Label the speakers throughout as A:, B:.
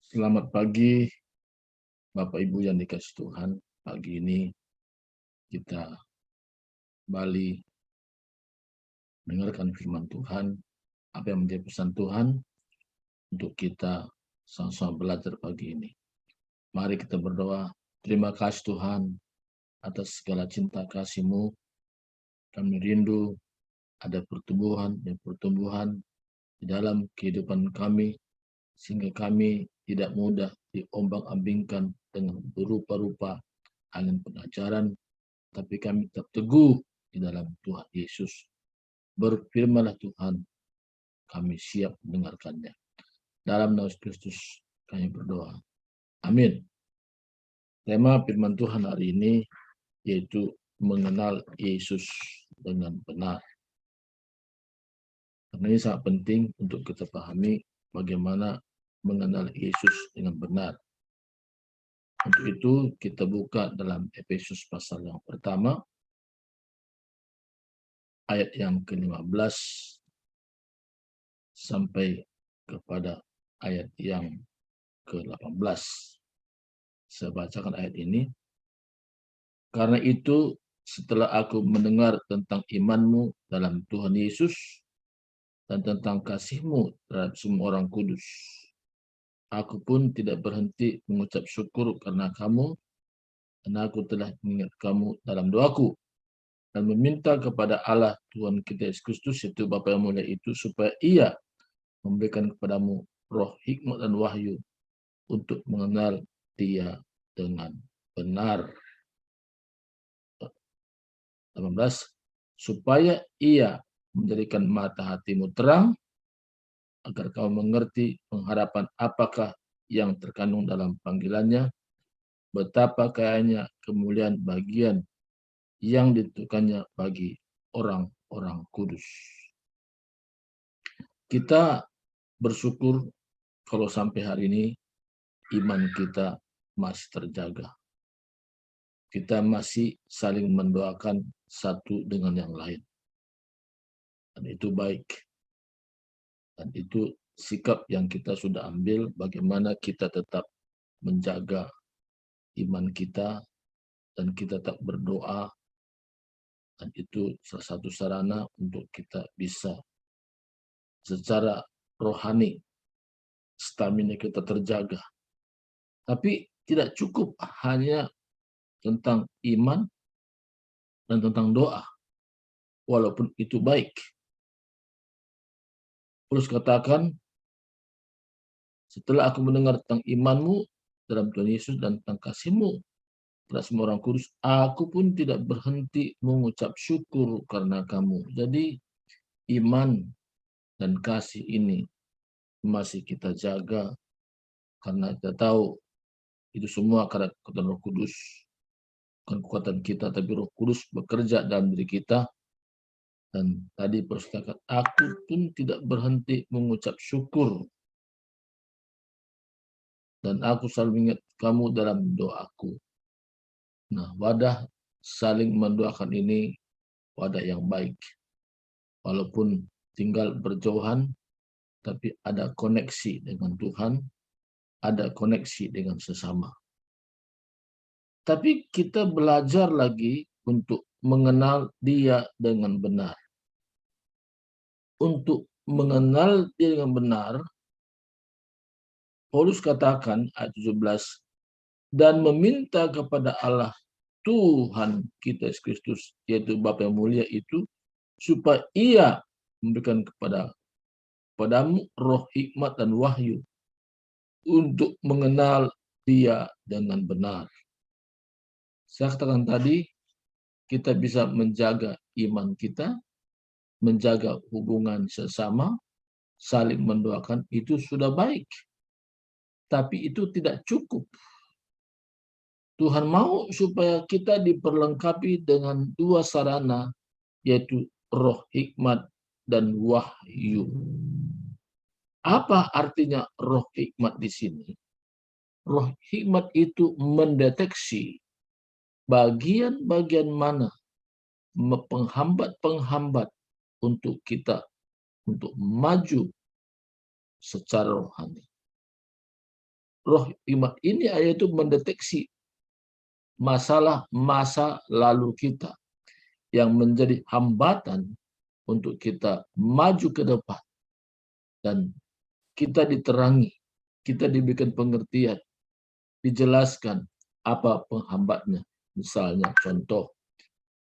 A: Selamat pagi, Bapak Ibu yang dikasih Tuhan. Pagi ini kita kembali mendengarkan firman Tuhan. Apa yang menjadi pesan Tuhan untuk kita sama-sama belajar pagi ini. Mari kita berdoa. Terima kasih Tuhan atas segala cinta kasih-Mu. Kami rindu ada pertumbuhan dan pertumbuhan di dalam kehidupan kami, sehingga kami tidak mudah diombang-ambingkan dengan berupa-rupa angin pengajaran, tapi kami tetap teguh di dalam Tuhan Yesus. Berfirmanlah Tuhan, kami siap mendengarkannya. Dalam nama Kristus kami berdoa. Amin. Tema firman Tuhan hari ini yaitu mengenal Yesus dengan benar. Karena ini sangat penting untuk kita pahami bagaimana mengenal Yesus dengan benar. Untuk itu kita buka dalam Efesus pasal yang pertama, ayat yang ke-15 sampai kepada ayat yang ke-18. Saya bacakan ayat ini. Karena itu, setelah aku mendengar tentang imanmu dalam Tuhan Yesus dan tentang kasihmu terhadap semua orang kudus, aku pun tidak berhenti mengucap syukur karena kamu, dan aku telah mengingat kamu dalam doaku dan meminta kepada Allah Tuhan kita Yesus Kristus, yaitu Bapa yang mulia itu, supaya Ia memberikan kepadamu roh hikmat dan wahyu untuk mengenal Dia dengan benar. 18, supaya Ia menjadikan mata hatimu terang, agar kau mengerti pengharapan apakah yang terkandung dalam panggilannya, betapa kayanya kemuliaan bagian yang ditentukannya bagi orang-orang kudus. Kita bersyukur kalau sampai hari ini iman kita masih terjaga. Kita masih saling mendoakan satu dengan yang lain. Dan itu baik. Dan itu sikap yang kita sudah ambil, bagaimana kita tetap menjaga iman kita dan kita tetap berdoa. Dan itu salah satu sarana untuk kita bisa secara rohani, stamina kita terjaga. Tapi tidak cukup hanya tentang iman dan tentang doa, walaupun itu baik. Paulus katakan, setelah aku mendengar tentang imanmu dalam Tuhan Yesus dan tentang kasihmu terhadap semua orang kudus, aku pun tidak berhenti mengucap syukur karena kamu. Jadi iman dan kasih ini masih kita jaga, karena kita tahu itu semua karena kekuatan Roh Kudus. Bukan kekuatan kita, tapi Roh Kudus bekerja dalam diri kita. Dan tadi Paulus katakan, aku pun tidak berhenti mengucap syukur. Dan aku selalu ingat kamu dalam doaku. Nah, wadah saling mendoakan ini wadah yang baik. Walaupun tinggal berjauhan, tapi ada koneksi dengan Tuhan, ada koneksi dengan sesama. Tapi kita belajar lagi untuk mengenal Dia dengan benar. Untuk mengenal Dia dengan benar, Paulus katakan ayat 17, dan meminta kepada Allah Tuhan kita Yesus Kristus, yaitu Bapa yang mulia itu, supaya Ia memberikan kepadamu roh hikmat dan wahyu untuk mengenal Dia dengan benar. Saya katakan tadi, kita bisa menjaga iman kita, menjaga hubungan sesama, saling mendoakan, itu sudah baik. Tapi itu tidak cukup. Tuhan mau supaya kita diperlengkapi dengan dua sarana, yaitu roh hikmat dan wahyu. Apa artinya roh hikmat di sini? Roh hikmat itu mendeteksi bagian-bagian mana penghambat-penghambat untuk kita untuk maju secara rohani. roh hikmat ini yaitu mendeteksi masalah masa lalu kita yang menjadi hambatan untuk kita maju ke depan, dan kita diterangi, kita diberikan pengertian, dijelaskan apa penghambatnya. Misalnya contoh,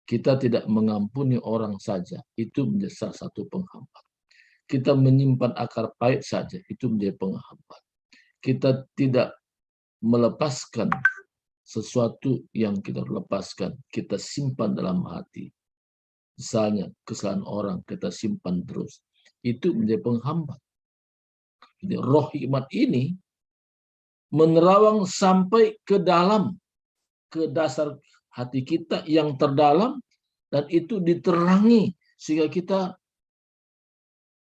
A: kita tidak mengampuni orang saja, itu menjadi salah satu penghambat. Kita menyimpan akar pahit saja, itu menjadi penghambat. Kita tidak melepaskan sesuatu yang kita lepaskan, kita simpan dalam hati. Misalnya kesalahan orang kita simpan terus, itu menjadi penghambat. Jadi roh hikmat ini menerawang sampai ke dalam, ke dasar hati kita yang terdalam, dan itu diterangi sehingga kita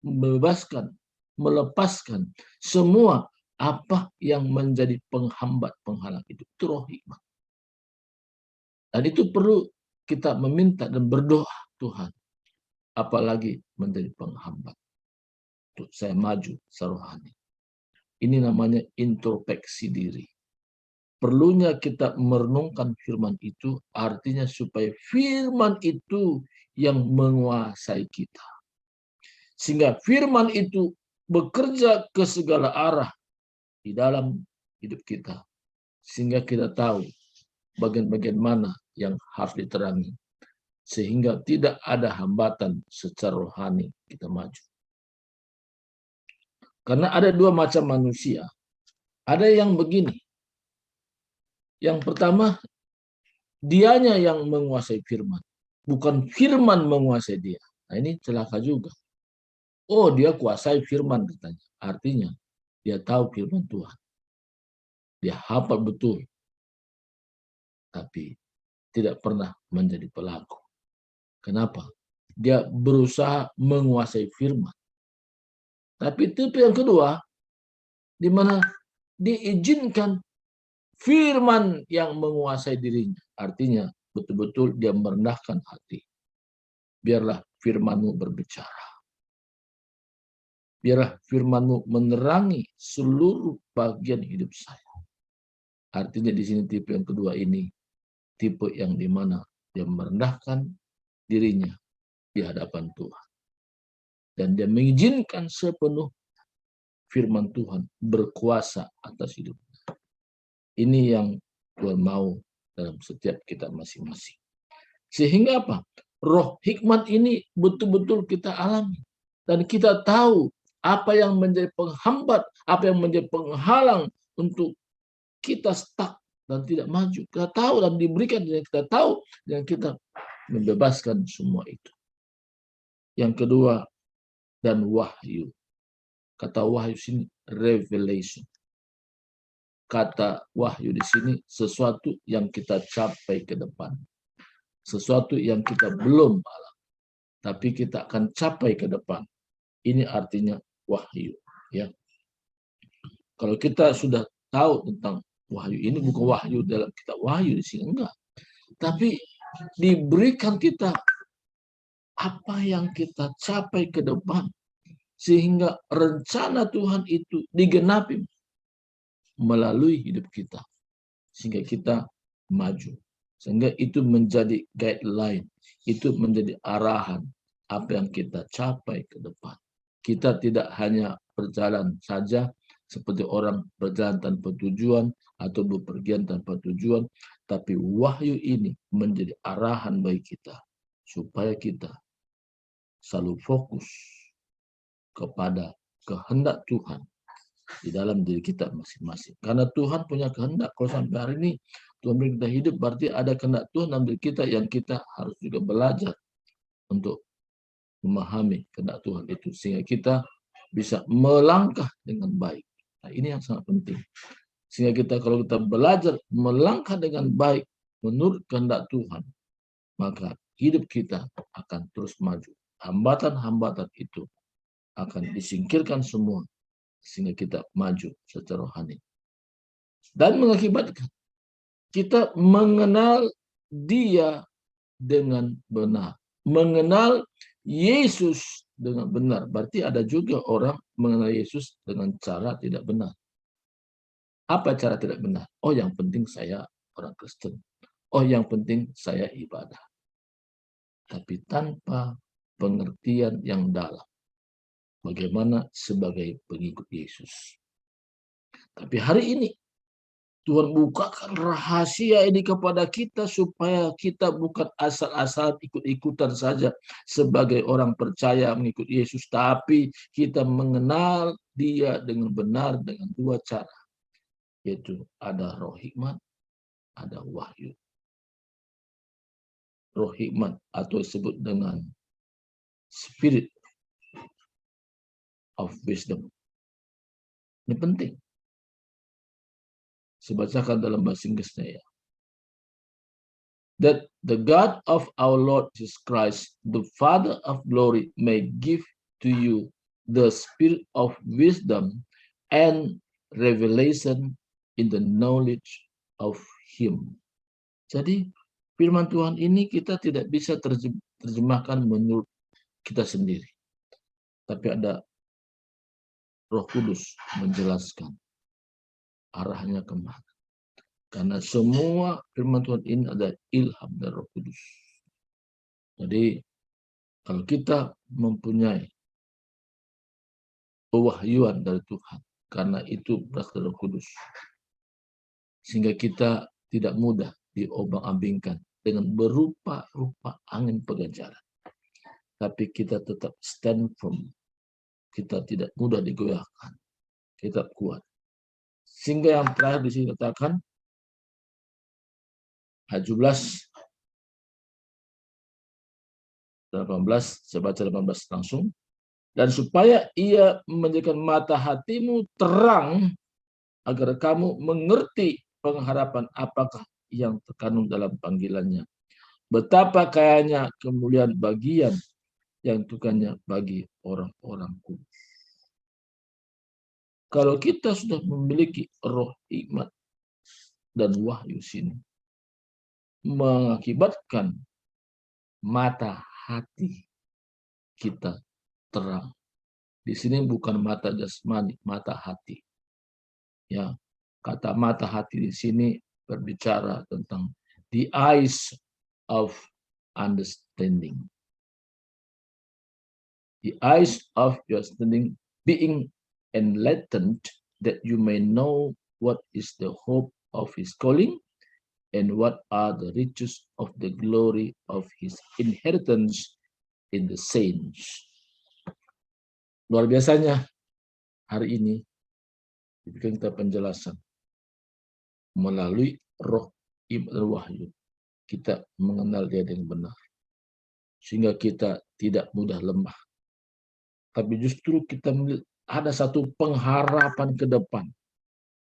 A: membebaskan, melepaskan semua apa yang menjadi penghambat, penghalang itu. Itu roh hikmat. Dan itu perlu kita meminta dan berdoa, Tuhan, apalagi menjadi penghambat untuk saya maju serohani. Ini namanya introspeksi diri. Perlunya kita merenungkan firman itu, artinya supaya firman itu yang menguasai kita. Sehingga firman itu bekerja ke segala arah di dalam hidup kita. Sehingga kita tahu bagian-bagian mana yang harus diterangi. Sehingga tidak ada hambatan secara rohani kita maju. Karena ada dua macam manusia. Ada yang begini. Yang pertama, dianya yang menguasai firman. Bukan firman menguasai dia. Nah, ini celaka juga. Oh, dia kuasai firman katanya. Artinya, dia tahu firman Tuhan. Dia hafal betul. Tapi tidak pernah menjadi pelaku. Kenapa? Dia berusaha menguasai firman. Tapi tipe yang kedua, di mana diizinkan firman yang menguasai dirinya. Artinya, betul-betul dia merendahkan hati. Biarlah firman-Mu berbicara. Biarlah firman-Mu menerangi seluruh bagian hidup saya. Artinya di sini tipe yang kedua ini, tipe yang dimana dia merendahkan dirinya di hadapan Tuhan. Dan dia mengizinkan sepenuh firman Tuhan berkuasa atas hidupnya. Ini yang Tuhan mau dalam setiap kita masing-masing. Sehingga apa? Roh hikmat ini betul-betul kita alami. Dan kita tahu apa yang menjadi penghambat, apa yang menjadi penghalang untuk kita stuck dan tidak maju. Kita tahu dan diberikan, dan kita tahu, dan kita membebaskan semua itu. Yang kedua, dan wahyu. Kata wahyu sini revelation. Kata wahyu di sini sesuatu yang kita capai ke depan. Sesuatu yang kita belum alami, tapi kita akan capai ke depan. Ini artinya wahyu, ya. Kalau kita sudah tahu tentang wahyu ini, bukan wahyu dalam kitab wahyu di sini, enggak. Tapi diberikan kita apa yang kita capai ke depan, sehingga rencana Tuhan itu digenapi melalui hidup kita, sehingga kita maju. Sehingga itu menjadi guideline, itu menjadi arahan apa yang kita capai ke depan. Kita tidak hanya berjalan saja seperti orang berjalan tanpa tujuan atau bepergian tanpa tujuan, tapi wahyu ini menjadi arahan bagi kita supaya kita selalu fokus kepada kehendak Tuhan di dalam diri kita masing-masing. Karena Tuhan punya kehendak. Kalau sampai hari ini Tuhan beri kita hidup, berarti ada kehendak Tuhan dalam diri kita yang kita harus juga belajar untuk memahami kehendak Tuhan itu, sehingga kita bisa melangkah dengan baik. Nah, ini yang sangat penting. Sehingga kita, kalau kita belajar melangkah dengan baik menurut kehendak Tuhan, maka hidup kita akan terus maju. Hambatan-hambatan itu akan disingkirkan semua, sehingga kita maju secara rohani. Dan mengakibatkan kita mengenal Dia dengan benar. Mengenal Yesus dengan benar. Berarti ada juga orang mengenal Yesus dengan cara tidak benar. Apa cara tidak benar? Oh, yang penting saya orang Kristen. Oh, yang penting saya ibadah. Tapi tanpa pengertian yang dalam. Bagaimana sebagai pengikut Yesus. Tapi hari ini Tuhan bukakan rahasia ini kepada kita supaya kita bukan asal-asal ikut-ikutan saja sebagai orang percaya mengikut Yesus, tapi kita mengenal Dia dengan benar dengan dua cara, yaitu ada roh hikmat, ada wahyu. Roh hikmat atau disebut dengan spirit of wisdom. Ini penting. Saya bacakan dalam bahasa Inggrisnya ya. That the God of our Lord Jesus Christ, the Father of glory, may give to you the spirit of wisdom and revelation in the knowledge of Him. Jadi firman Tuhan ini kita tidak bisa terjemahkan menurut kita sendiri. Tapi ada Roh Kudus menjelaskan arahnya kemana. Karena semua firman Tuhan ini ada ilham dari Roh Kudus. Jadi kalau kita mempunyai pewahyuan dari Tuhan, karena itu berasal dari Roh Kudus, sehingga kita tidak mudah diobang-ambingkan dengan berupa-rupa angin peganjaran. Tapi kita tetap stand firm. Kita tidak mudah digoyahkan. Kita kuat. Sehingga yang terakhir di sini katakan ayat 17 18, saya baca 18 langsung. Dan supaya ia menjadikan mata hatimu terang agar kamu mengerti pengharapan apakah yang terkandung dalam panggilannya. Betapa kayanya kemuliaan bagian yang Tuhannya bagi orang-orang kudus. Kalau kita sudah memiliki roh hikmat dan wahyu sini, mengakibatkan mata hati kita terang. Di sini bukan mata jasmani, mata hati. Ya, kata mata hati di sini berbicara tentang the eyes of understanding. The eyes of your understanding being enlightened, that you may know what is the hope of his calling and what are the riches of the glory of his inheritance in the saints. Luar biasanya hari ini diberikan kita penjelasan melalui roh iman dan wahyu. Kita mengenal dia dengan benar. Sehingga kita tidak mudah lemah. Tapi justru kita ada satu pengharapan ke depan.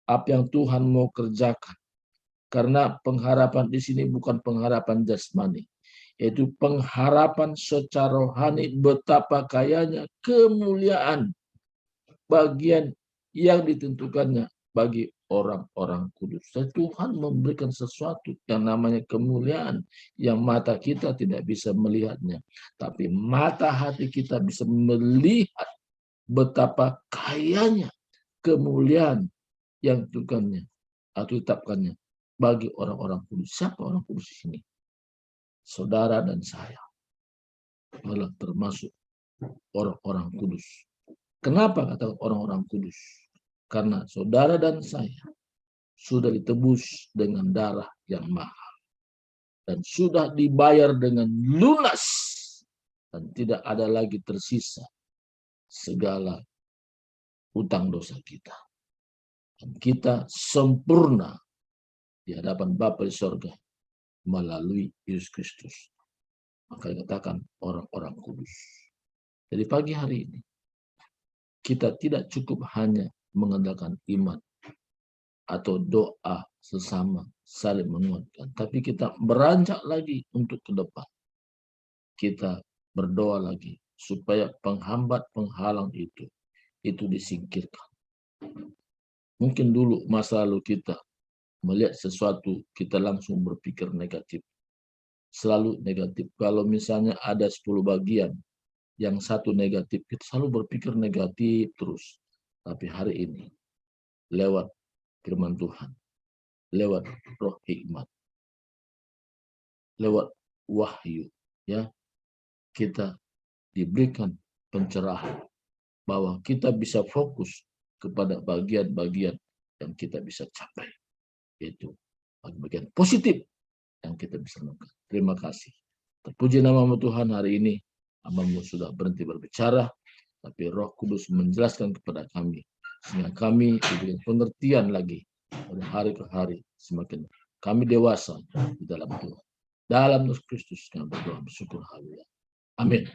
A: Apa yang Tuhan mau kerjakan. Karena pengharapan di sini bukan pengharapan jasmani. Yaitu pengharapan secara rohani betapa kayanya kemuliaan bagian yang ditentukannya bagi orang-orang kudus. Dan Tuhan memberikan sesuatu yang namanya kemuliaan yang mata kita tidak bisa melihatnya. Tapi mata hati kita bisa melihat betapa kayanya kemuliaan yang Tuhannya atau tetapkannya bagi orang-orang kudus. Siapa orang kudus di sini? Saudara dan saya adalah termasuk orang-orang kudus. Kenapa kata orang-orang kudus? Karena saudara dan saya sudah ditebus dengan darah yang mahal. Dan sudah dibayar dengan lunas. Dan tidak ada lagi tersisa segala utang dosa kita. Dan kita sempurna di hadapan Bapa di sorga melalui Yesus Kristus. Maka dikatakan orang-orang kudus. Jadi pagi hari ini, kita tidak cukup hanya mengandalkan iman atau doa sesama saling menguatkan. Tapi kita beranjak lagi untuk ke depan. Kita berdoa lagi supaya penghambat penghalang itu disingkirkan. Mungkin dulu masa lalu kita melihat sesuatu, kita langsung berpikir negatif. Selalu negatif. Kalau misalnya ada 10 bagian, yang satu negatif, kita selalu berpikir negatif terus. Tapi hari ini, lewat firman Tuhan lewat roh hikmat, lewat wahyu, ya, kita diberikan pencerahan bahwa kita bisa fokus kepada bagian-bagian yang kita bisa capai, yaitu bagian positif yang kita bisa lakukan. Terima kasih. Terpuji namamu Tuhan, hari ini hamba-Mu sudah berhenti berbicara, tapi Roh Kudus menjelaskan kepada kami, sehingga kami diberi pengertian lagi dari hari ke hari, semakin kami dewasa di dalam Tuhan. Dalam Yesus Kristus kami berdoa bersyukur. Haleluya. Amin.